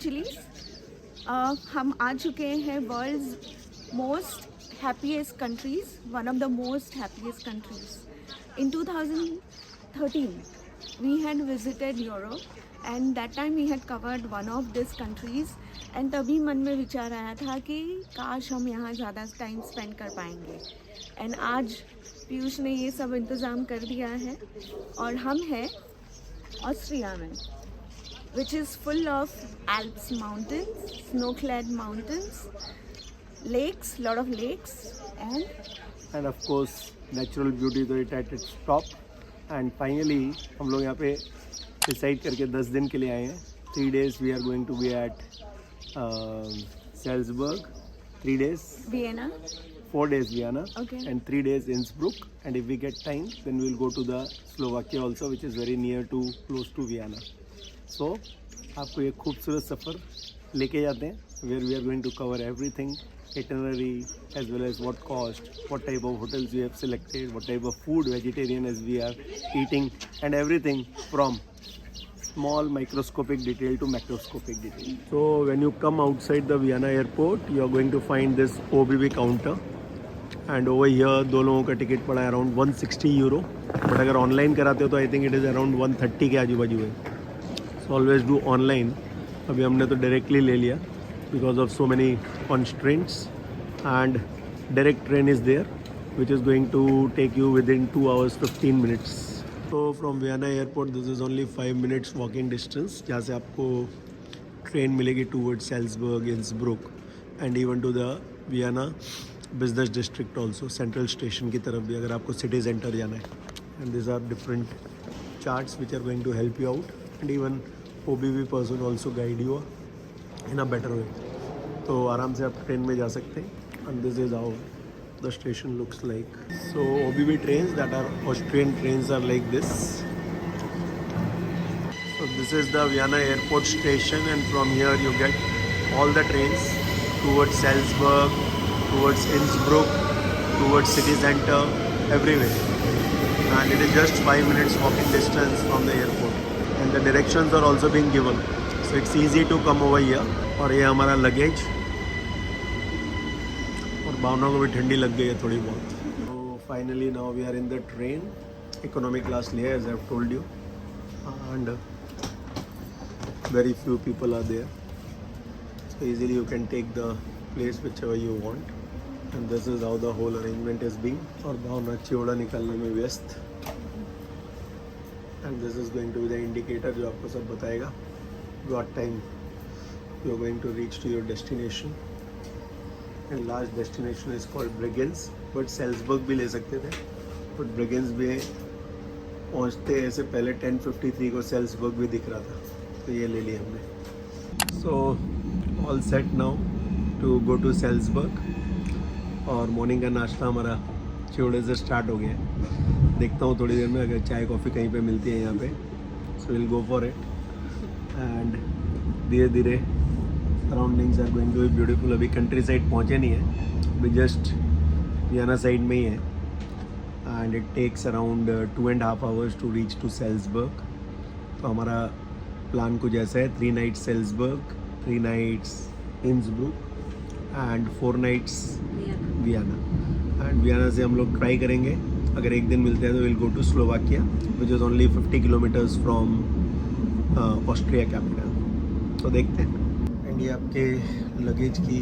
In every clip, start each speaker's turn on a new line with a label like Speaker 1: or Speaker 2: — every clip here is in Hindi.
Speaker 1: एंजलिस। हम आ चुके हैं worlds most happiest countries, one of the most happiest countries. In 2013 we had visited Europe and that time we had covered one of these countries and तभी मन में विचार आया था कि काश हम यहाँ ज़्यादा टाइम स्पेंड कर पाएंगे। एंड आज पीयूष ने ये सब इंतज़ाम कर दिया है और हम हैं ऑस्ट्रिया में, which is full of Alps mountains, snow-clad mountains, lakes, lot of lakes and
Speaker 2: of course natural beauty तो it at its top. And finally हम लोग यहाँ पे डिसाइड करके 10 दिन के लिए आए हैं। 3 days we are going to be at Salzburg, 3 days
Speaker 1: Vienna,
Speaker 2: 4 days Vienna,
Speaker 1: okay,
Speaker 2: and 3 days Innsbruck, and if we get time then we will go to the Slovakia also, which is very near to close to Vienna. So आपको एक खूबसूरत सफ़र लेके जाते हैं where we are going to cover everything, itinerary as well as what cost, what type of hotels we have selected, what type of food vegetarian as we are eating, and everything from small microscopic detail to macroscopic detail. So when you come outside the Vienna airport, you are going to find this OBB counter, and over here दो लोगों का टिकट पड़ा है around 160 euro, but अगर ऑनलाइन कराते हो तो I think it is around 130 के आजू बाजू है। So always do online. अभी हमने तो डायरेक्टली ले लिया because of so many constraints, and direct train is there which is going to take you within 2 hours 15 minutes. So from Vienna airport this is only 5 minutes walking distance, जहाँ से आपको ट्रेन मिलेगी towards Salzburg, Innsbruck and even to the Vienna business district also, central station की तरफ भी अगर आपको city center जाना है. And these are different charts which are going to help you out, and even OBB person also guide you in a better way. तो आराम से आप ट्रेन में जा सकते हैं। and this is how the station looks like. So OBB trains, that are Austrian trains, are like this. So this is the Vienna airport station, and from here you get all the trains towards Salzburg, towards Innsbruck, towards city center, everywhere. And it is just 5 minutes walking distance from the airport, and the directions are also being given. So it's easy to come over here. और ये हमारा लगेज, और भावना को भी ठंडी लग गई है थोड़ी बहुत। तो finally now we are in the train, economic class लिया as I have told you, and very few people are there, so easily you can take the place which ever you want, and this is how the whole arrangement is being. और भावना चिवड़ा निकालने में व्यस्त, and this is going to be the indicator जो आपको सब बताएगा what time you are going to reach to your destination. And last destination is called Bregenz, but Salzburg भी ले सकते थे, but Bregenz भी पहुँचते ऐसे पहले 10:53 को Salzburg भी दिख रहा था, तो ये ले लिया हमने। So all set now to go to Salzburg, और मॉर्निंग का नाश्ता हमारा चिवड़े से स्टार्ट हो गया है। देखता हूँ थोड़ी देर में अगर चाय कॉफ़ी कहीं पे मिलती है यहाँ पे, so we'll go for it. And धीरे धीरे surroundings are going to be beautiful. अभी कंट्री साइड पहुँचे नहीं है, अभी जस्ट वियना साइड में ही है, and it takes around 2.5 hours to reach to Salzburg. तो हमारा प्लान कुछ ऐसा है, 3 nights Salzburg, 3 nights Innsbruck and 4 nights Vienna. And Vienna से हम लोग ट्राई करेंगे, अगर एक दिन मिलते हैं तो will go to Slovakia which is only 50 kilometers from Austria capital. तो देखते हैं। एंड ये आपके लगेज की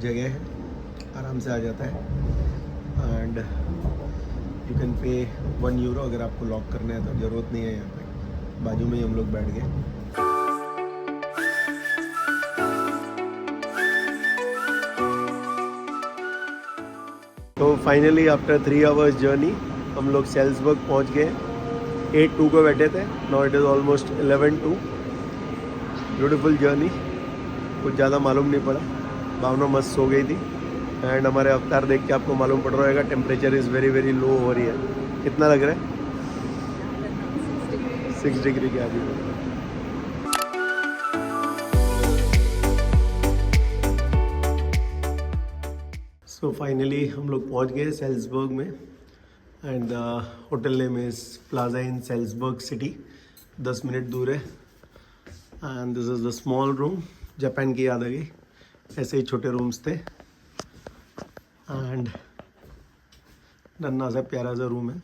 Speaker 2: जगह है, आराम से आ जाता है, and you can pay 1 euro अगर आपको लॉक करना है, तो ज़रूरत नहीं है यहाँ पे, बाजू में ही हम लोग बैठ गए। तो फाइनली आफ्टर 3 hours जर्नी हम लोग सेल्सबर्ग पहुँच गए। 8:02 को बैठे थे, now it is almost 11:02। Beautiful journey, कुछ ज़्यादा मालूम नहीं पड़ा, भावना मस्त सो गई थी, एंड हमारे अवतार देख के आपको मालूम पड़ रहा होगा temperature is very very low हो रही है। कितना लग रहा है? 6 डिग्री के आजू। सो फाइनली हम लोग पहुंच गए सेल्सबर्ग में, and hotel name is Plaza in Salzburg city. 10 minute दूर है, and this is the small room. Japan की याद आ गई. ऐसे ही छोटे रूम्स थे. एंड नन्ना सा प्यारा सा रूम है.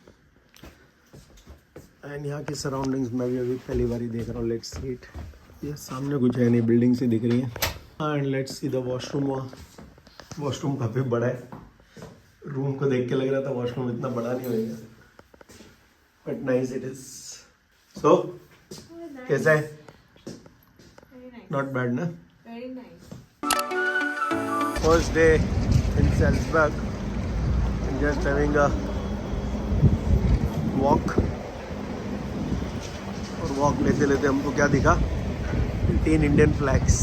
Speaker 2: एंड यहाँ की सराउंडिंग्स मैं भी अभी पहली बार ही देख रहा हूँ. Let's see it. ये सामने कुछ है नहीं, बिल्डिंग सी दिख रही है. And let's see the washroom. Washroom काफ़ी बड़ा है. रूम को देख के लग रहा था वॉशरूम इतना बड़ा नहीं होएगा, बट नाइस इट इज. सो कैसा है? नॉट बैड ना.
Speaker 1: Very nice.
Speaker 2: First day in Salzburg and just having a walk. और वॉक लेते लेते हमको क्या दिखा? 3 Indian flags.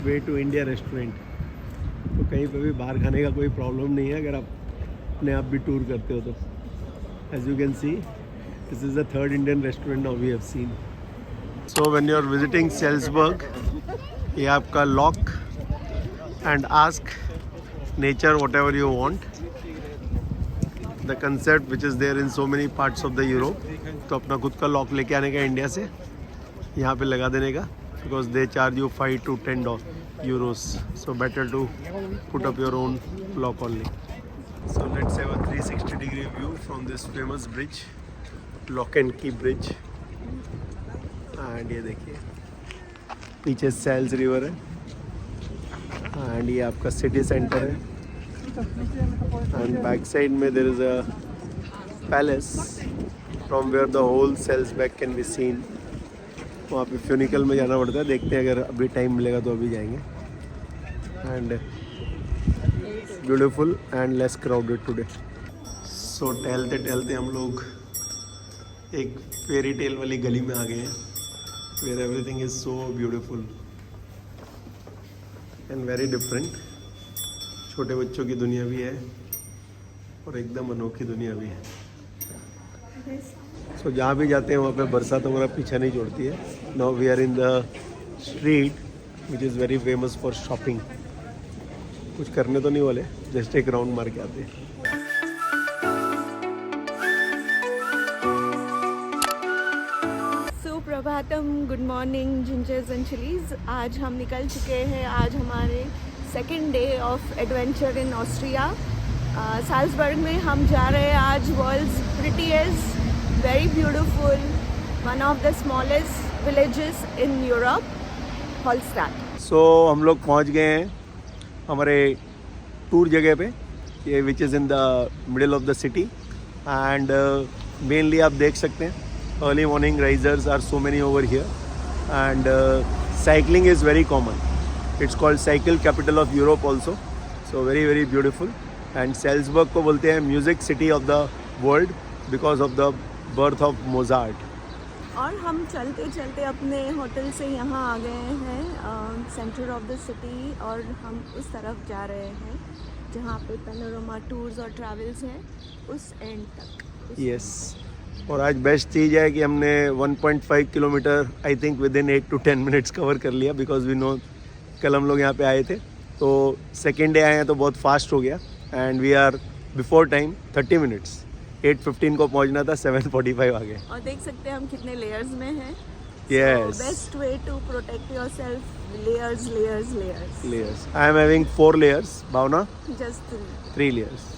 Speaker 2: Way to India restaurant. तो कहीं पे भी बाहर खाने का कोई प्रॉब्लम नहीं है अगर आप अपने आप भी टूर करते हो तो. As you can see this is the 3rd Indian restaurant now we have seen. So when you are visiting Salzburg, ये आपका lock and ask nature what ever you want. The concept which is there in so many parts of the Europe. तो अपना खुद का लॉक लेके आने का इंडिया से, यहाँ पे लगा देने का, because they charge you 5 to 10 euros. So better to put up your own lock only. So let's have a 360-degree view from this famous bridge, Lock and Key Bridge. And ये देखिए पीछे सेल्स रिवर है. एंड ये आपका सिटी सेंटर है. एंड बैक साइड में there is a palace from where the whole Salzburg can be seen. वहाँ पे फ्यूनिकल में जाना पड़ता है. देखते हैं अगर अभी टाइम मिलेगा तो अभी जाएंगे. And beautiful and less crowded today. So टहलते टहलते हम लोग एक फेरी टेल वाली गली में आ गए हैं, where everything is so beautiful and very different. छोटे बच्चों की दुनिया भी है और एकदम अनोखी दुनिया भी है. सो जहाँ भी जाते हैं वहाँ पे बरसात हमारा पीछा नहीं छोड़ती है. Now we are in the street which is very famous for shopping. कुछ करने तो नहीं वाले, जस्ट एक राउंड मार के आते हैं.
Speaker 1: प्रभातम, good morning gingers and chillies. आज हम निकल चुके हैं. आज हमारे 2nd day of adventure in Austria. Salzburg में हम जा रहे हैं आज. World's prettiest, very beautiful, one of the smallest villages in Europe, Hallstatt.
Speaker 2: So हम लोग पहुंच गए हैं हमारे टूर जगह पे, ये which is in the middle of the city. And mainly आप देख सकते हैं early morning risers are so many over here, and cycling is very common. It's called cycle capital of Europe also, so very very beautiful. And Salzburg को बोलते हैं music city of the world because of the birth of Mozart.
Speaker 1: और हम चलते चलते अपने होटल से यहाँ आ गए हैं सेंटर ऑफ द सिटी. और हम उस तरफ जा रहे हैं जहाँ पे पैनोरामा टूर्स और ट्रैवल्स हैं, उस एंड तक.
Speaker 2: Yes. और आज बेस्ट चीज़ है कि हमने 1.5 kilometre I think with in 8 to 10 minutes cover कर लिया. बिकॉज वी नो कल हम लोग यहाँ पे आए थे, तो 2nd डे आए हैं तो बहुत फास्ट हो गया. And we are before time 30 minutes. 8:15 को पहुँचना था, 7:45 आ गए.
Speaker 1: और देख सकते हैं हम कितने लेयर्स में हैं.
Speaker 2: Yes.
Speaker 1: Best way to protect yourself, layers layers layers.
Speaker 2: Layers. I am having 4 layers. Bhavna
Speaker 1: just
Speaker 2: 3 layers.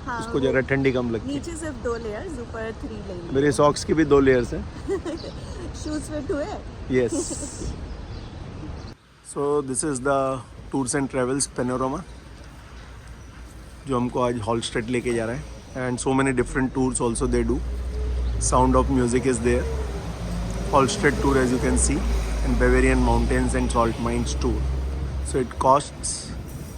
Speaker 1: हाँ,
Speaker 2: उसको जरा ठंडी कम लगती है.
Speaker 1: नीचे सिर्फ 2 लेयर्स, ऊपर 3 लेयर्स.
Speaker 2: मेरे सॉक्स की भी 2 layers हैं.
Speaker 1: शूज फिट हुए.
Speaker 2: Yes. So this is the tours and travels panorama जो हमको आज हॉलस्टेट लेके जा रहा है. And so many different tours also they do. Sound of music is there. Hallstatt tour as you can see, and Bavarian mountains and salt mines tour. So it costs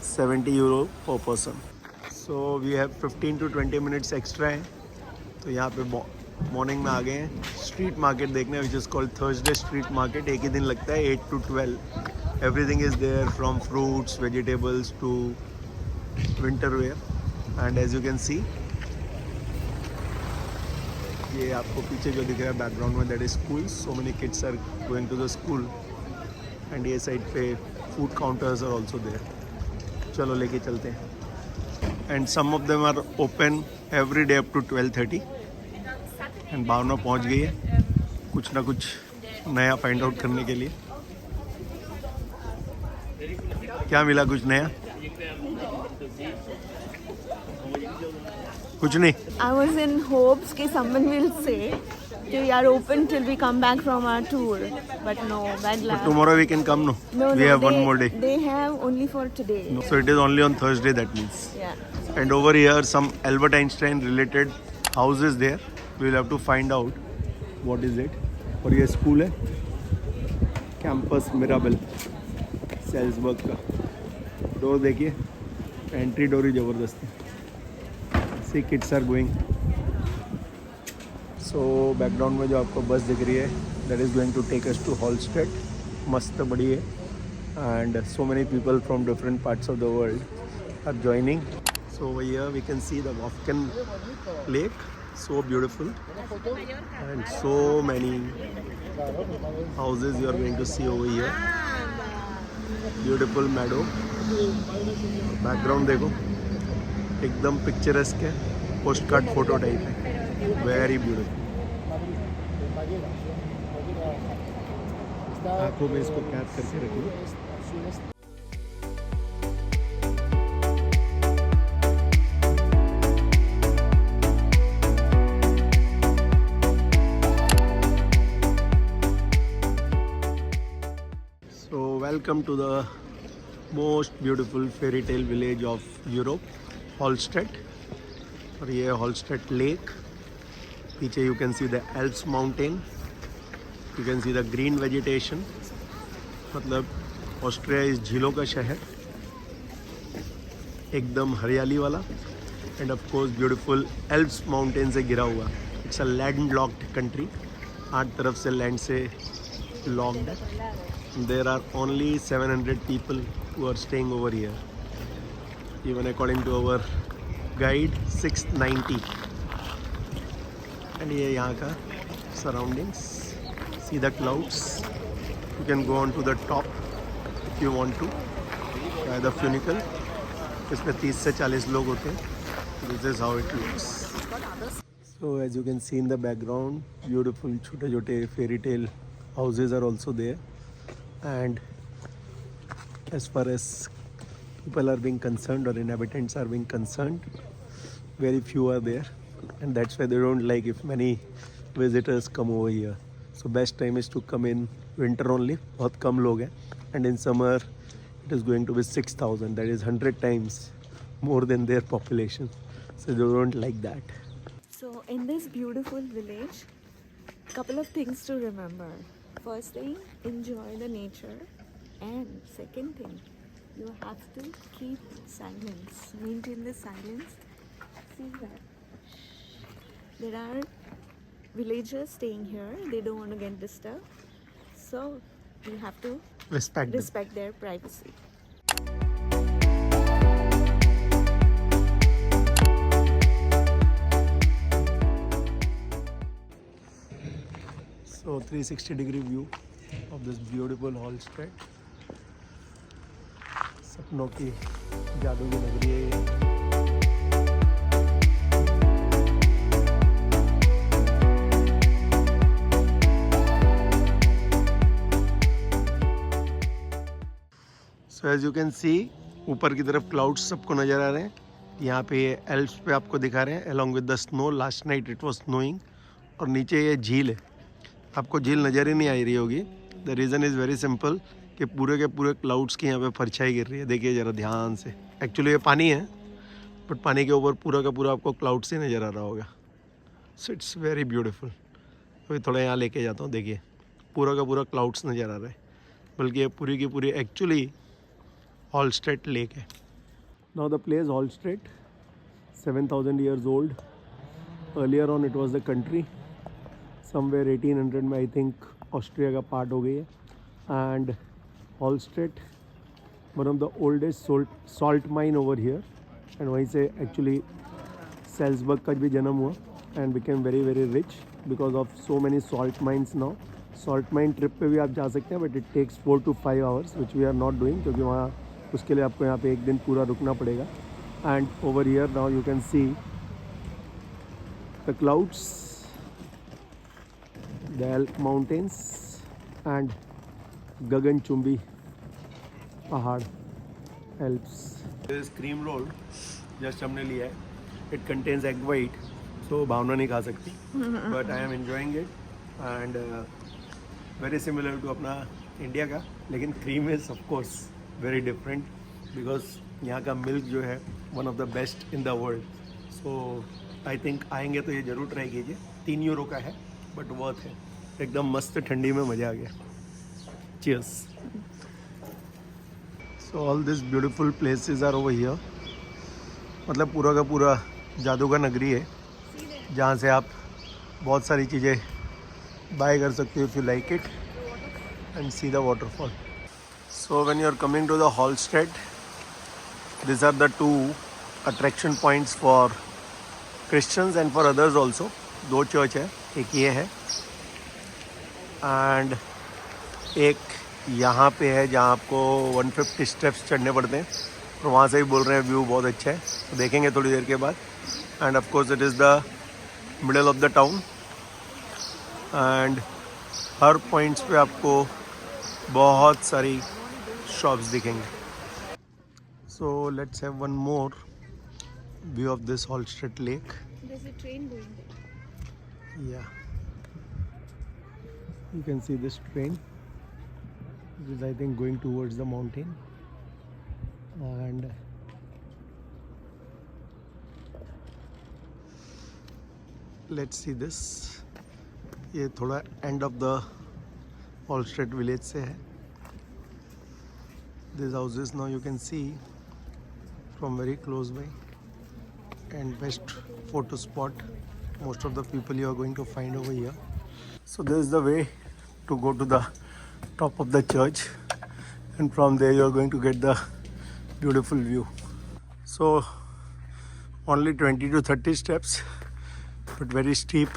Speaker 2: 70 euro per person. So we have 15 to 20 minutes extra है. तो यहाँ पे मॉर्निंग में आ गए हैं स्ट्रीट मार्केट देखने, which is called Thursday street market. एक ही दिन लगता है 8 to 12. Everything is there from fruits, vegetables to winter wear. And as you can see, ये आपको पीछे जो दिख रहा है बैकग्राउंड में, that is school. So many kids are going to the school. And ये साइड पे food counters are also there. चलो लेके चलते हैं. And some of them are open every day up to 12:30. And Bhavna पहुंच गई है. कुछ ना कुछ नया फाइंड आउट करने के लिए। क्या मिला कुछ नया? कुछ नहीं।
Speaker 1: I was in hopes that someone will say we are open till we come back from our tour, but no, bad luck.
Speaker 2: Tomorrow we can come, no?
Speaker 1: No,
Speaker 2: We have one more day.
Speaker 1: They have only for today.
Speaker 2: No. So it is only on Thursday, that means.
Speaker 1: Yeah.
Speaker 2: And over here some Albert Einstein related houses there. We will have to find out what is it. और ये स्कूल है, कैंपस मिराबल सेल्सबर्ग का। डोर देखिए, एंट्री डोर ही ज़बरदस्त है। See kids are going. So background में जो आपको बस दिख रही है, that is going to take us to Hallstatt. मस्त बड़ी है and so many people from different parts of the world are joining. So over here we can see the Wolfgang lake, so beautiful and so many houses you are going to see over here. Beautiful meadow. Background देखो, एकदम पिक्चरस्क है, पोस्ट कार्ड फोटो टाइप है, वेरी ब्यूटीफुल। आंखों में इसको कैद करके रखिए। Welcome to the most beautiful fairy tale village of Europe, Hallstatt. और ये Hallstatt Lake. पीछे you can see the Alps mountain. You can see the green vegetation. मतलब ऑस्ट्रिया इस झीलों का शहर, एकदम हरियाली वाला, end of course beautiful Alps mountain से घिरा हुआ। It's a land locked country, 8 तरफ से लैंड से लॉक्ड है। There are only 700 people who are staying over here. Even according to our guide, 690. And ये यहाँ का surroundings. See the clouds. You can go on to the top if you want to. Try the funicle. इसमें 30 से 40 लोग होते हैं. This is how it looks. So as you can see in the background, beautiful छोटे-छोटे fairy tale houses are also there. And as far as people are being concerned or inhabitants are being concerned, very few are there, and that's why they don't like if many visitors come over here. So best time is to come in winter only, बहुत कम लोग हैं, and in summer it is going to be 6,000, that is 100 times more than their population, so they don't like that.
Speaker 1: So in this beautiful village, couple of things to remember. First thing, enjoy the nature, and second thing, you have to keep silence, maintain the silence. See that there are villagers staying here, they don't want to get disturbed, so you have to respect their privacy.
Speaker 2: So 360-degree view of this beautiful Hallstatt. सपनों की जादू की नगरी है ये। So as you can see, ऊपर की तरफ क्लाउड्स सबको नज़र आ रहे हैं। यहाँ पे ये एल्प्स पे आपको दिखा रहे हैं along with the snow. Last night it was snowing. और नीचे ये झील है, आपको झील नज़र ही नहीं आ रही होगी। The reason is very simple कि पूरे के पूरे क्लाउड्स की यहाँ पे परछाई गिर रही है। देखिए ज़रा ध्यान से, एक्चुअली ये पानी है, बट पानी के ऊपर पूरा का पूरा आपको क्लाउड से नज़र आ रहा होगा। So it's very beautiful. अभी थोड़ा यहाँ लेके जाता हूँ, देखिए पूरा का पूरा क्लाउड्स नज़र आ रहा है, बल्कि ये पूरी की पूरी एक्चुअली हॉलस्टेट लेक है। Now the place Hallstatt 7,000 years old. Earlier on it was the country. Somewhere 1800 में आई थिंक ऑस्ट्रिया का पार्ट हो गई है। And Hallstatt one of the oldest salt mine over here, and वहीं से एक्चुअली सेल्सबर्ग का भी जन्म हुआ and became very very rich because of so many salt mines now. Salt mine trip पे भी आप जा सकते हैं, but it takes 4 to 5 hours which we are not doing, क्योंकि वहाँ उसके लिए आपको यहाँ पे एक दिन पूरा रुकना पड़ेगा। And over here now you can see the clouds the Alp Mountains and Gaganchumbi Pahad Alps. This cream roll just हमने लिया है. It contains egg white, so भावना नहीं खा सकती. But I am enjoying it and very similar to अपना इंडिया का, लेकिन cream is of course very different because यहाँ का मिल्क जो है one of the best in the world. So I think आएंगे तो ये ज़रूर ट्राई कीजिए. 3 यूरो का है बट वर्थ है. एकदम मस्त ठंडी में मज़ा आ गया. Cheers. So all these beautiful places are over here. मतलब पूरा का पूरा जादू का नगरी है जहाँ से आप बहुत सारी चीज़ें बाय कर सकते हो if you like it and see the waterfall. So when you are coming to the Hallstatt, these are the two attraction points for Christians and for others also. 2 church है, एक ये है एंड एक यहाँ पे है जहाँ आपको 150 स्टेप्स चढ़ने पड़ते हैं और वहाँ से ही बोल रहे हैं व्यू बहुत अच्छा है. तो देखेंगे थोड़ी देर के बाद. End of course it is the middle of the town and her points पे आपको बहुत सारी शॉप्स दिखेंगे. So let's have one more view of this Hallstatt lake.
Speaker 1: There's a train going there.
Speaker 2: Yeah, you can see this train which is I think going towards the mountain and let's see this. ये थोड़ा end of the Hallstatt village से है. These houses now you can see from very close by and best photo spot. Most of the people you are going to find over here. So this is the way to go to the top of the church and from there you are going to get the beautiful view. So only 20 to 30 steps but very steep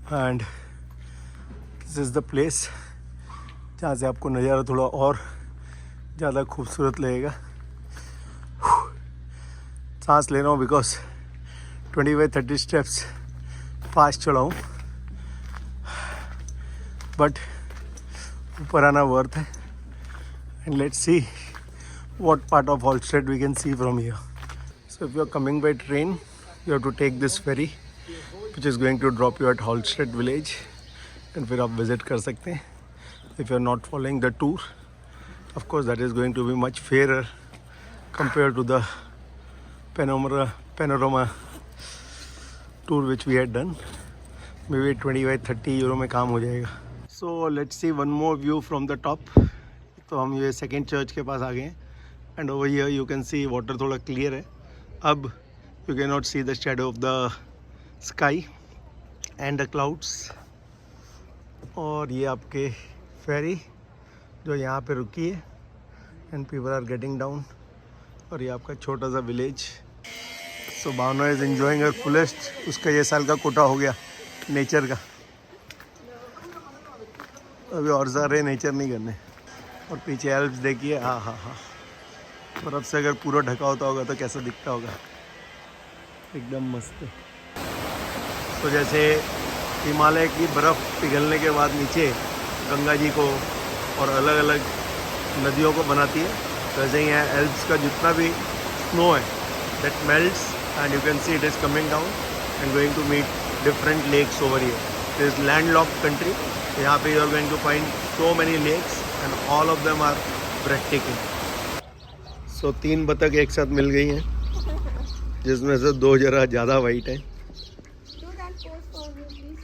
Speaker 2: and this is the place जहाँ से आपको नज़ारा थोड़ा और ज़्यादा खूबसूरत लगेगा. सांस ले रहा हूँ बिकॉज 20-30 स्टेप्स फास्ट चढ़ाऊँ बट ऊपर आना वर्थ है. And let's see what part of Hallstatt we can see from here. So if you are coming by train you have to take this ferry which is going to drop you at Hallstatt village and फिर आप visit कर सकते हैं. If you are not following the tour, of course that is going to be much fairer compared to the panorama tour which we had done. Maybe 20-30 euro में काम हो जाएगा. So let's see one more view from the top. तो हम ये सेकेंड चर्च के पास आ गए हैं and over here you can see water थोड़ा क्लियर है. अब you can not see the shadow of the sky and the clouds. और ये आपके फेरी जो यहाँ पे रुकी है and people are getting down. और ये आपका छोटा सा village. So Bhavna is enjoying her fullest. उसका ये साल का कोटा हो गया नेचर का. अभी और सारे नेचर नहीं करने. और पीछे एल्प्स देखिए. हाँ हाँ हाँ, बर्फ़ से अगर पूरा ढका होता होगा तो कैसा दिखता होगा. एकदम मस्त. तो जैसे हिमालय की बर्फ़ पिघलने के बाद नीचे गंगा जी को और अलग अलग नदियों को बनाती है, तो वैसे ही यहाँ एल्प्स का जितना भी स्नो है that melts and you can see it is coming down and going to meet different lakes over here. This is land locked country. यहाँ पे you are going to find so many lakes and all of them are breathtaking. So 3 बतख एक साथ मिल गई हैं जिसमें से 2 जरा ज़्यादा वाइट हैं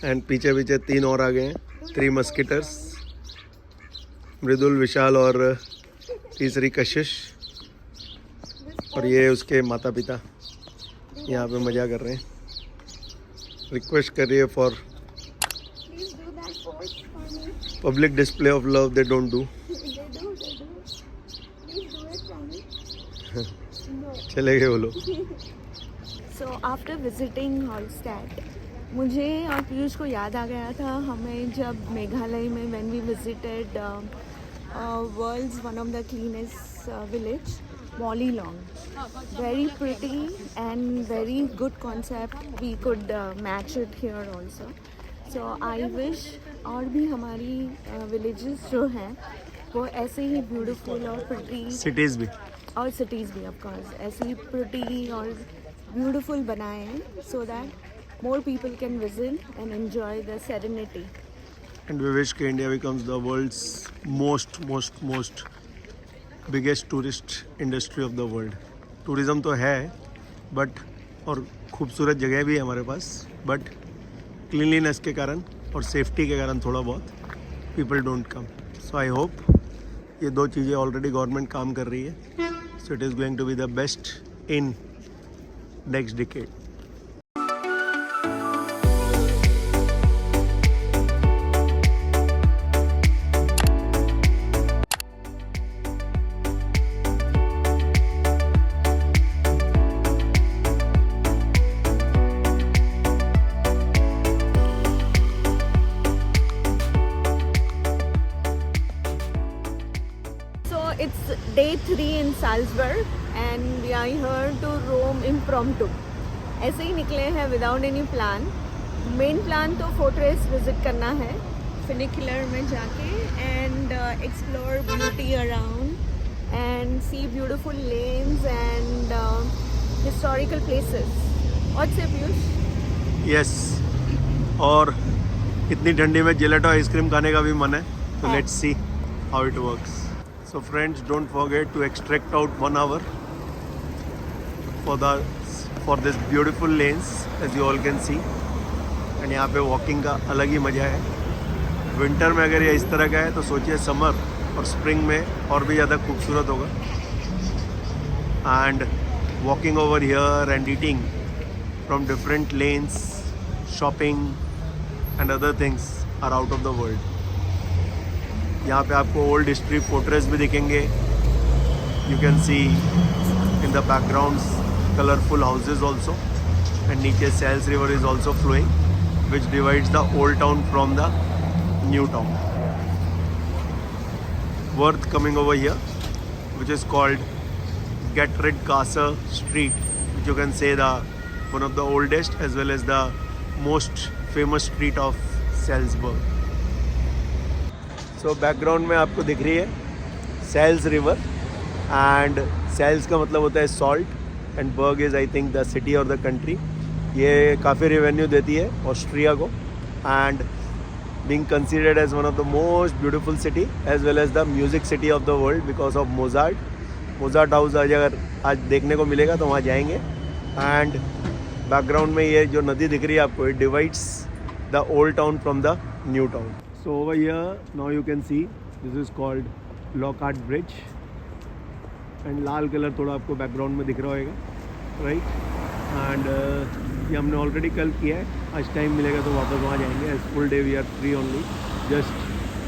Speaker 2: एंड पीछे पीछे 3 और आ गए हैं. 3 मस्किटर्स, मृदुल, विशाल और तीसरी कशिश. और ये उसके माता पिता यहाँ पे मज़ा कर रहे हैं. रिक्वेस्ट कर रही है for public display of love. They don't do. चले गए वो लोग.
Speaker 1: सो आफ्टर विजिटिंग हॉलस्टैट मुझे और पीयूष को याद आ गया था हमें जब मेघालय में when we visited worlds one of the cleanest village Molly-Long. Very pretty and very good concept. We could match it here also. So I wish और भी हमारी विलेजेस जो हैं वो ऐसे ही ब्यूटीफुल और प्रिटी,
Speaker 2: सिटीज़ भी.
Speaker 1: और सिटीज़ भी ऑफ कोर्स ऐसे ही प्रिटी और ब्यूटीफुल बनाए हैं, so that more people can visit and enjoy the serenity.
Speaker 2: And we wish that India becomes the world's most biggest tourist industry of the world. Tourism तो है बट और खूबसूरत जगह भी है हमारे पास, बट क्लीनलीनेस के कारण और सेफ्टी के कारण थोड़ा बहुत people don't come. So I hope ये दो चीज़ें ऑलरेडी गवर्नमेंट काम कर रही है. So it is going to be the best in next decade.
Speaker 1: It's day 3 in Salzburg and we are here to roam impromptu. ऐसे ही निकले हैं without any plan. Main plan तो fortress visit करना है, funicular में जाके and explore beauty around and see beautiful lanes and historical places. What's up, Piyush?
Speaker 2: Yes, और इतनी ठंडी में जिलेटो आइसक्रीम खाने का भी मन है. तो
Speaker 1: हाँ.
Speaker 2: Let's see how it works. So friends, don't forget to extract out 1 hour for this beautiful lanes as you all can see. And यहाँ पे walking का अलग ही मज़ा है. विंटर में अगर ये इस तरह का है तो सोचिए समर और स्प्रिंग में और भी ज़्यादा खूबसूरत होगा. And walking over here and eating from different lanes, shopping and other things are out of the world. यहाँ पे आपको ओल्ड हिस्ट्री फोर्ट्रेस भी दिखेंगे. You can see in the backgrounds colourful houses also and नीचे Salzach river is also flowing which divides the old town from the new town. Worth coming over here which is called Gertrud-Gasse Street, which you can say the one of the oldest as well as the most famous street of Salzburg. So background में आपको दिख रही है सेल्स रिवर एंड सेल्स का मतलब होता है salt and burg is I think the city और द कंट्री. ये काफ़ी रेवेन्यू देती है ऑस्ट्रिया को and being considered as one of the most beautiful city as well as the music city of the world because of Mozart house. अगर आज देखने को मिलेगा तो वहाँ जाएंगे. एंड बैकग्राउंड में ये जो नदी दिख रही है आपको, it divides the old town from the new town. So over here now you can see this is called Lockhart Bridge and Lal colour थोड़ा आपको बैकग्राउंड में दिख रहा होगा, राइट. एंड ये हमने ऑलरेडी कल किया है. आज टाइम मिलेगा तो वापस वहाँ जाएंगे. As full day we are free only, just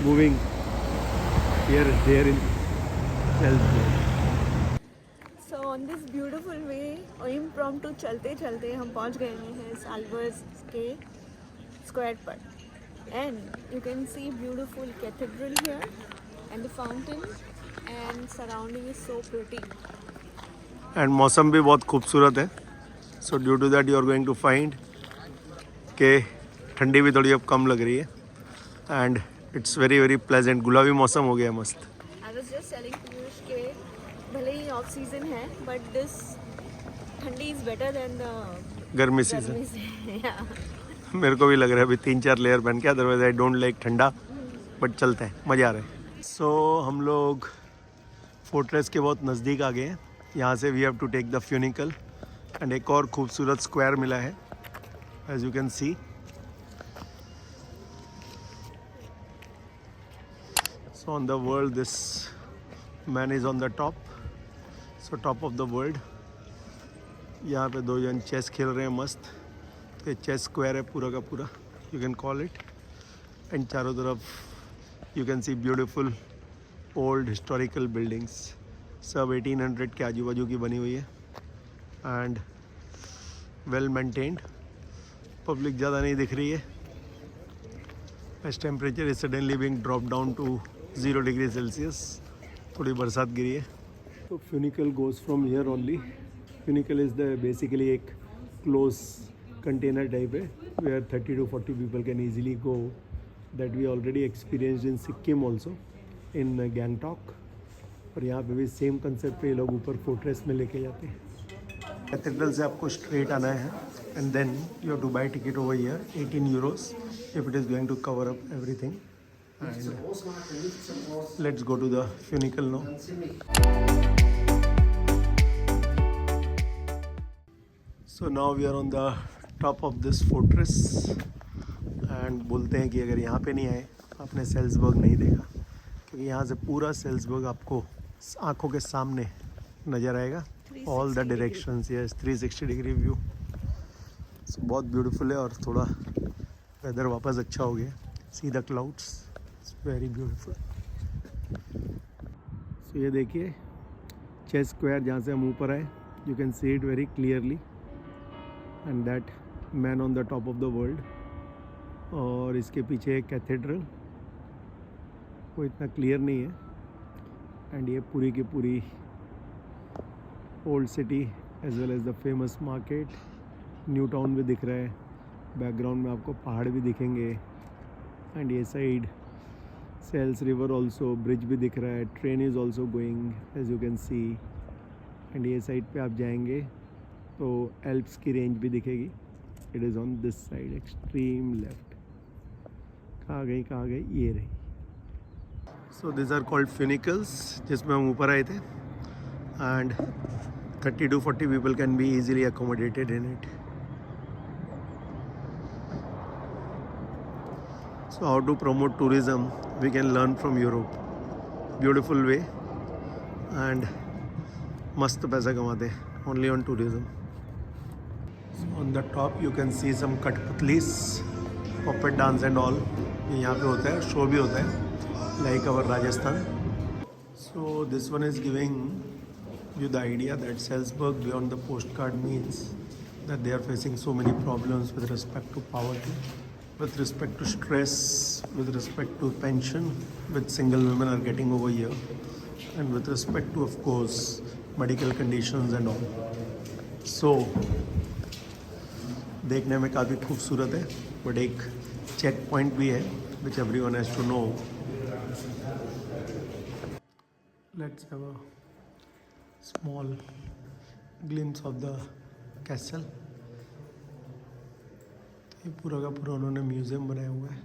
Speaker 2: moving here there in Salzburg.
Speaker 1: So on this beautiful way impromptu चलते चलते हम पहुँच गए हैं साल्वर्स के स्क्वायर पर. And you can see beautiful cathedral here and the fountain and surrounding is so pretty.
Speaker 2: And मौसम भी बहुत खूबसूरत है. So due to that you are going to find के ठंडी भी थोड़ी अब कम लग रही है एंड इट्स वेरी प्लेजेंट. गुलाबी मौसम हो गया मस्त.
Speaker 1: I was just telling Piyush के भले ही ऑफ सीजन है but this ठंडी is better than the
Speaker 2: गर्मी सीजन.
Speaker 1: yeah.
Speaker 2: मेरे को भी लग रहा है अभी 3-4 लेयर पहन के. अदरवाइज आई डोंट लाइक ठंडा, बट चलते हैं, मज़ा आ रहा है. सो हम लोग फोर्ट्रेस के बहुत नज़दीक आ गए हैं. यहाँ से we have to take the funicular and एक और खूबसूरत स्क्वायर मिला है as you can see. So on the world this man is on the top. So top of the world. यहाँ पे 2 जन चेस खेल रहे हैं मस्त. ये चेस स्क्वायर है पूरा का पूरा, you can call it. And चारों तरफ you can C beautiful old historical buildings. सब 1800 के आजू बाजू की बनी हुई है एंड वेल मेंटेन्ड. पब्लिक ज़्यादा नहीं दिख रही है as temperature is suddenly being drop down to 0 degree Celsius. थोड़ी बरसात गिरी है. तो funicular goes from here only. Funicular is the basically एक क्लोज container type है, where 30 to 40 people can easily go. That we already experienced in Sikkim also, in Gangtok. और यहाँ पे भी सेम कंसेप्ट पे ये लोग ऊपर फोर्ट्रेस में लेके जाते हैं. कैथेड्रल से आपको स्ट्रेट आना है and then you have to buy ticket over here 18 euros if it is going to cover up everything. And let's go to the funicle now. So now we are on the top of this fortress and बोलते हैं कि अगर यहाँ पे नहीं आए आपने सेल्सबर्ग नहीं देखा, क्योंकि यहाँ से पूरा सेल्सबर्ग आपको आंखों के सामने नज़र आएगा. All the directions. Yes, 360 degree view. So बहुत ब्यूटीफुल है और थोड़ा वेदर वापस अच्छा हो गया. See the clouds, it's very beautiful. So ये देखिए चेस स्क्वायर जहाँ से हम ऊपर आए, you can see it very clearly. And that man on the top of the world. और इसके पीछे एक कैथेड्रल, वो इतना क्लियर नहीं है. एंड ये पूरी की पूरी old city as well as the famous market. New town भी दिख रहा है. बैकग्राउंड में आपको पहाड़ भी दिखेंगे. एंड ये side Salzach river also, bridge भी दिख रहा है. Train is also going as you can see. And ये साइड पे आप जाएंगे तो एल्प्स की रेंज भी दिखेगी. It is on this side, extreme left. कहाँ गई, ये रही. So this are called funiculars, जिसमें हम ऊपर आए थे. And 30 to 40 people can be easily accommodated in it. So how to promote tourism we can learn from Europe. Beautiful way and मस्त पैसा कमाते हैं only on tourism. So on the top you can see some Kathputtlis, puppet dance and all. ये यहाँ पे होता है, शो भी होता है like our Rajasthan. So this one is giving you the idea that Salzburg beyond the postcard means that they are facing so many problems with respect to poverty, with respect to stress, with respect to pension, which single women are getting over here, and with respect to, of course, medical conditions and all. So देखने में काफ़ी खूबसूरत है, बट एक चेक पॉइंट भी है which everyone has to know. Let's have a small glimpse of the castle. ये पूरा का पूरा उन्होंने म्यूजियम बनाया हुआ है.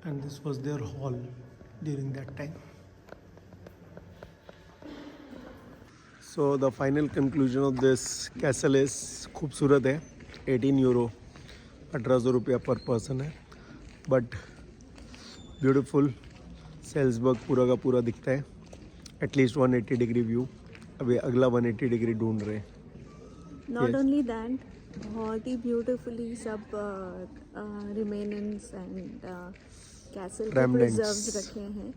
Speaker 2: And this was their hall during that time. So the final conclusion of this castle is खूबसूरत है. 18 euro, 1800 रुपया पर पर्सन है. But beautiful. सेल्सबर्ग पूरा का पूरा दिखता है. At least 180 degree view. अभी अगला 180 डिग्री ढूंढ रहे हैं.
Speaker 1: नॉट ओनली दैट, बहुत ही ब्यूटीफुली सब रिमेनेंट्स एंड कैसल के प्रिजर्व्स रखे हैं.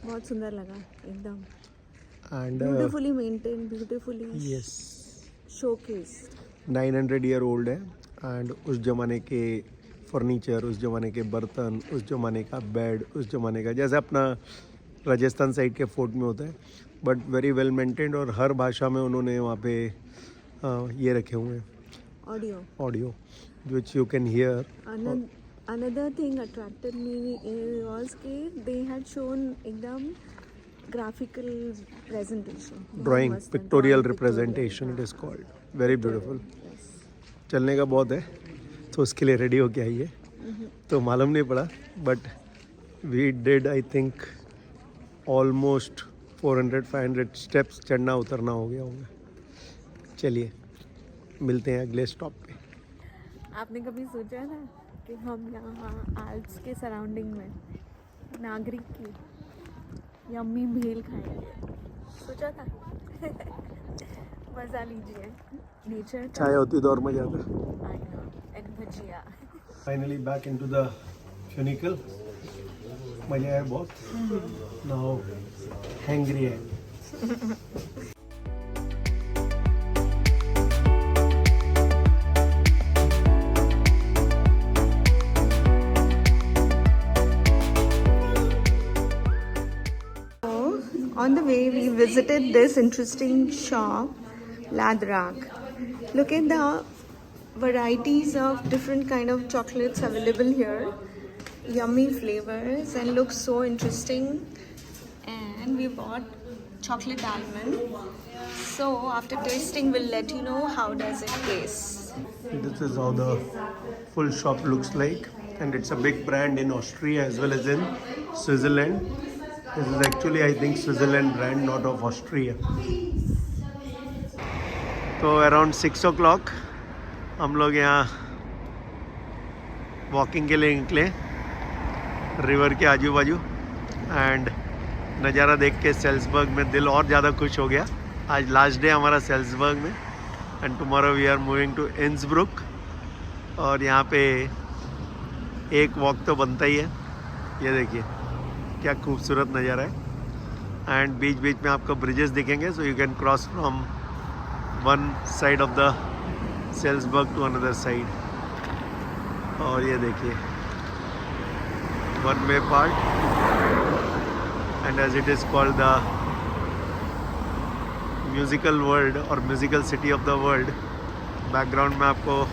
Speaker 1: बहुत सुंदर लगा एकदम. And beautifully maintain, beautifully
Speaker 2: yes
Speaker 1: showcased.
Speaker 2: 900 year old है. एंड उस ज़माने के फर्नीचर, उस ज़माने के बर्तन, उस ज़माने का बेड, उस ज़माने का जैसे अपना राजस्थान साइड के फोर्ट में होता है, बट वेरी वेल मेंटेन्ड. और हर भाषा में उन्होंने वहाँ पे ये रखे हुए हैं audio which you can hear.
Speaker 1: Another thing attracted me was that they had shown एकदम graphical presentation.
Speaker 2: Drawing, pictorial representation it is called. Very beautiful. चलने का बहुत है तो उसके लिए रेडी होके आइए. तो मालूम नहीं पड़ा, but we did I think almost 400-500 steps चढ़ना उतरना हो गया होगा. चलिए मिलते हैं अगले स्टॉप पे.
Speaker 1: आपने कभी सोचा था कि हम यहाँ आल्प्स के सराउंडिंग में नागरिक की यम्मी भेल खाएंगे? सोचा था? मज़ा लीजिए. नेचर
Speaker 2: चाय होती तो और मज़ा आता.
Speaker 1: I know. And bhajiya.
Speaker 2: Finally back into the funicular. मज़ा है बहुत. नाउ हैंग्री है.
Speaker 1: On the way, we visited this interesting shop, Ladrak. Look at the varieties of different kind of chocolates available here. Yummy flavors and looks so interesting. And we bought chocolate almond. So after tasting, we'll let you know how does it taste.
Speaker 2: This is how the full shop looks like, and it's a big brand in Austria as well as in Switzerland. This is actually, I think, Switzerland brand, not of Austria. तो अराउंड 6 o'clock हम लोग यहाँ वॉकिंग के लिए निकले रिवर के आजू बाजू, एंड नज़ारा देख के सेल्सबर्ग में दिल और ज़्यादा खुश हो गया. आज लास्ट डे हमारा सेल्सबर्ग में, and tomorrow we are moving to Innsbruck. और यहाँ पे एक वॉक तो बनता ही है. ये देखिए क्या खूबसूरत नज़ारा है, एंड बीच बीच में आपको ब्रिजेस दिखेंगे, so you can cross from one side of the Salzburg to another side. और ये देखिए one way part, and as it is called the musical world और musical city of the world. Background में आपको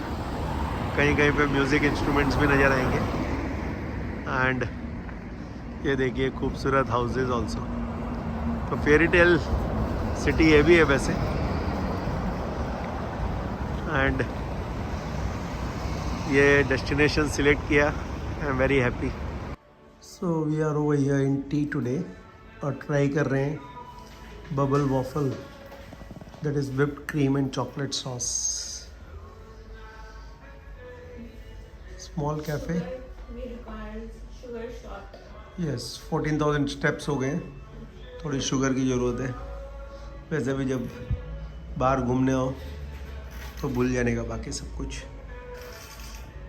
Speaker 2: कहीं कहीं पे म्यूज़िक इंस्ट्रूमेंट्स भी नज़र आएंगे. एंड ये देखिए खूबसूरत हाउसेस ऑल्सो. तो फेरी टेल सिटी ये भी है वैसे. एंड ये डेस्टिनेशन सिलेक्ट किया. I am very happy. So we are over here in tea today और ट्राई कर रहे हैं bubble waffle, that is whipped cream and chocolate sauce. Small cafe. Yes, 14,000 steps हो गए. थोड़ी शुगर की ज़रूरत है. वैसे भी जब बाहर घूमने आओ तो भूल जाने का बाकी सब कुछ.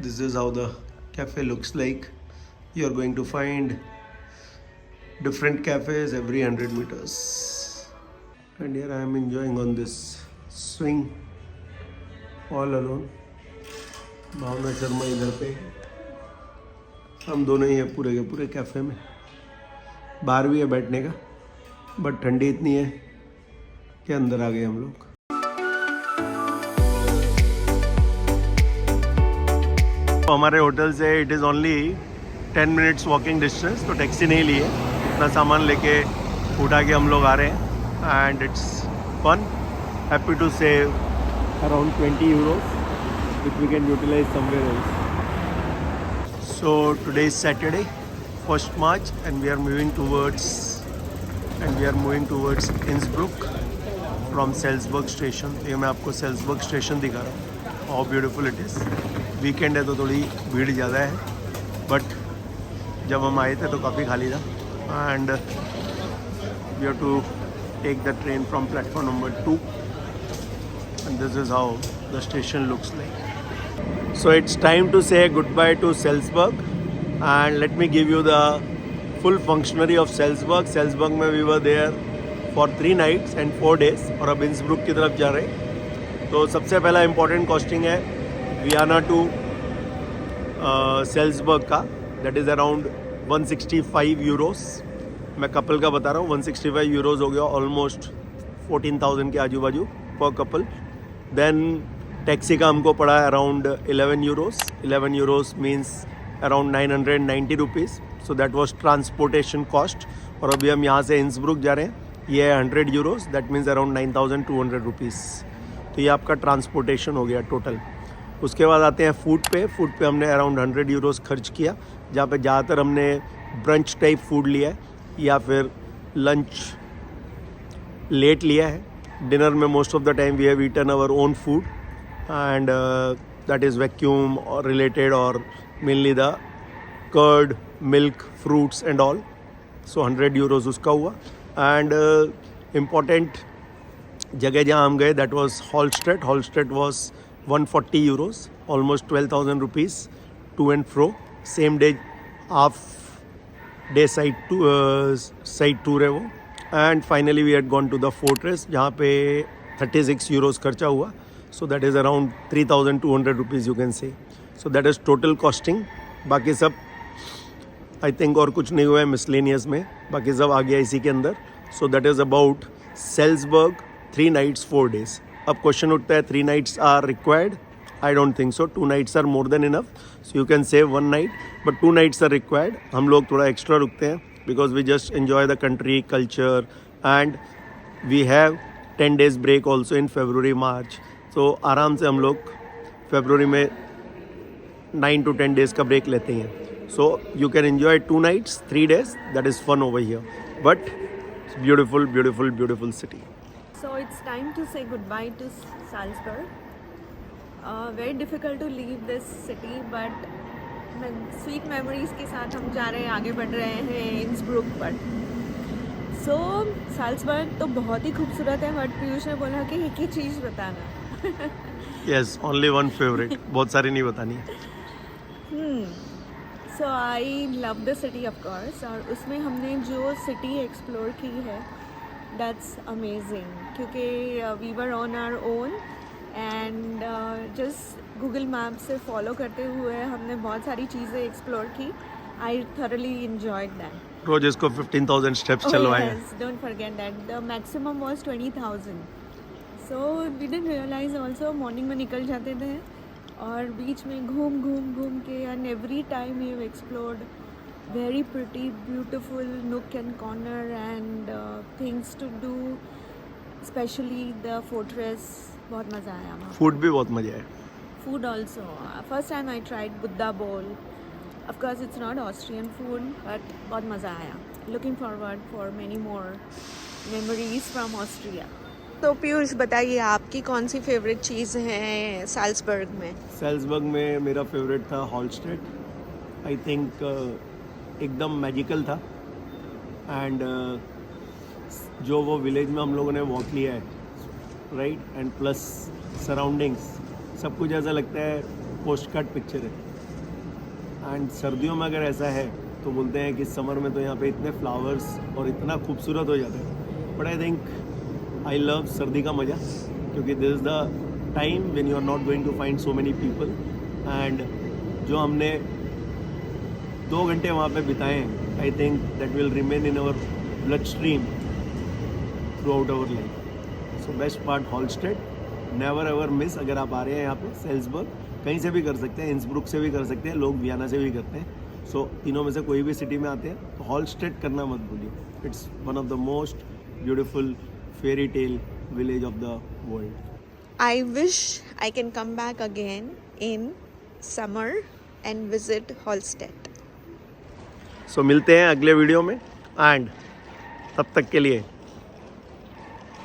Speaker 2: This is how the cafe looks like. You are going to find different cafes every 100 meters. And here I am enjoying on this swing all alone. भावना शर्मा इधर पे, हम दोनों ही हैं पूरे के पूरे कैफ़े में. बाहर भी है बैठने का, बट ठंडी इतनी है कि अंदर आ गए हम लोग. हमारे होटल से it is only 10 minutes walking distance. तो टैक्सी नहीं ली है, इतना सामान लेके उठा के हम लोग आ रहे हैं. And it's fun. Happy to save around 20 euros which we can utilize somewhere else. So today is Saturday, 1st March, and we are moving towards Innsbruck from Salzburg station. ये मैं आपको सेल्सबर्ग स्टेशन दिखा रहा हूँ. How beautiful it is. Weekend है तो थोड़ी भीड़ ज़्यादा है, बट जब हम आए थे तो काफ़ी खाली था. And we have to take the train from platform number 2, and this is how the station looks like. So it's time to say goodbye to Salzburg, and let me give you the full functionary of Salzburg. Salzburg में we were there for 3 nights and 4 days, और अब इंसब्रुक की तरफ जा रहे हैं. तो सबसे पहला इम्पॉर्टेंट कॉस्टिंग है वियना टू सेल्सबर्ग का, दैट इज़ अराउंड 165 euros. मैं कपल का बता रहा हूँ. 165 euros हो गया, ऑलमोस्ट 14,000 के आजू बाजू पर कपल. देन टैक्सी का हमको पड़ा around 11 euros. 11 euros means around 990 rupees. So that was transportation cost. और अभी हम यहाँ से इंसब्रुक जा रहे हैं. ये है 100 euros, that means around 9,200 rupees. तो ये आपका ट्रांसपोर्टेशन हो गया टोटल. उसके बाद आते हैं फूड पे. फूड पे हमने अराउंड 100 euros खर्च किया, जहाँ पे ज़्यादातर हमने ब्रंच टाइप फूड लिया है या फिर लंच लेट लिया है. डिनर में most of the time we have eaten our own food, and that is vacuum or related, or mainly the curd, milk, fruits and all. So 100 euros उसका हुआ. And important जगह जहाँ हम गए, that was Hallstatt. Hallstatt was 140 euros, almost 12,000 rupees to and fro. Same day, half day site tour है वो. And finally we had gone to the fortress, जहाँ पे 36 euros खर्चा हुआ. So that is around 3,200 rupees you can say. So that is total costing. बाकी सब I think और कुछ नहीं हुआ है मिसलेनियस में, बाकी सब आ गया इसी के अंदर. So that is about Salzburg 3 nights 4 days. अब क्वेश्चन उठता है 3 nights are required I don't think so. 2 nights are more than enough. So you can save 1 night, but 2 nights are required. हम लोग थोड़ा extra रुकते हैं because we just enjoy the country, culture, and we have 10 days break also in February, March. So आराम से हम लोग February में 9 to 10 days का break लेते हैं. So you can enjoy 2 nights, 3 days. That is fun over here. But it's beautiful, beautiful, beautiful city.
Speaker 1: So it's time to say goodbye to Salzburg. Very difficult to leave this city, but sweet memories के साथ हम जा रहे हैं, आगे बढ़ रहे हैं इंसब्रुक पर. So साल्जबर्ग तो बहुत ही खूबसूरत है, बट पीयूष ने बोला कि एक ही चीज़ बताना.
Speaker 2: Yes, only one favorite. बहुत सारी नहीं बतानी.
Speaker 1: So I love the city of course, और उसमें हमने जो city explore की है, that's amazing. क्योंकि we were on our own and just Google Maps से follow करते हुए हमने बहुत सारी चीज़ें explore की. I thoroughly enjoyed that.
Speaker 2: रोज इसको 15,000 steps चलवाए.
Speaker 1: Yes, don't forget that. The maximum was 20,000. So we didn't realize also morning में निकल जाते थे और बीच में घूम के, and every time we have explored very pretty, beautiful nook and corner and things to do, especially the fortress. बहुत मज़ा आया वहाँ.
Speaker 2: फूड भी बहुत मजा है.
Speaker 1: Food also. First time I tried Buddha bowl. Of course it's not Austrian food, but बहुत मज़ा आया. Looking forward for many more memories from Austria. तो पीयूष बताइए आपकी कौन सी फेवरेट चीज़ है साल्जबर्ग में?
Speaker 2: सेल्सबर्ग में मेरा फेवरेट था हॉलस्टेड. आई थिंक एकदम मैजिकल था. एंड जो वो विलेज में हम लोगों ने वॉक लिया है, राइट, एंड प्लस सराउंडिंग्स, सब कुछ ऐसा लगता है पोस्ट कार्ड पिक्चर है. एंड सर्दियों में अगर ऐसा है तो बोलते हैं कि समर में तो यहाँ पे इतने फ्लावर्स और इतना खूबसूरत हो जाता है. But I think I love सर्दी का मज़ा, क्योंकि this is the time when you are not going to find so many people. And जो हमने 2 घंटे वहाँ पे बिताए हैं, I think that will remain in our blood stream throughout our life. So best part Hallstatt. Never ever miss. अगर आप आ रहे हैं यहाँ पे सेल्सबर्ग, कहीं से भी कर सकते हैं, इंसब्रुक से भी कर सकते हैं, लोग वियना से भी करते हैं. सो तीनों में से कोई भी सिटी में आते हैं तो हॉलस्टेड करना मत भूलिए. It's one of the most beautiful fairy tale village of the world.
Speaker 1: I wish I can come back again in summer and visit Hallstatt.
Speaker 2: सो मिलते हैं अगले वीडियो में, एंड तब तक के लिए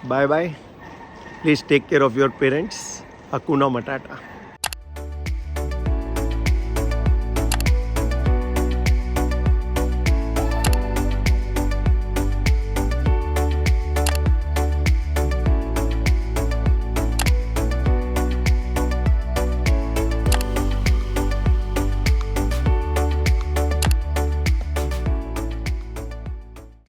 Speaker 2: bye bye. Please take care of your parents. हकुना मटाटा.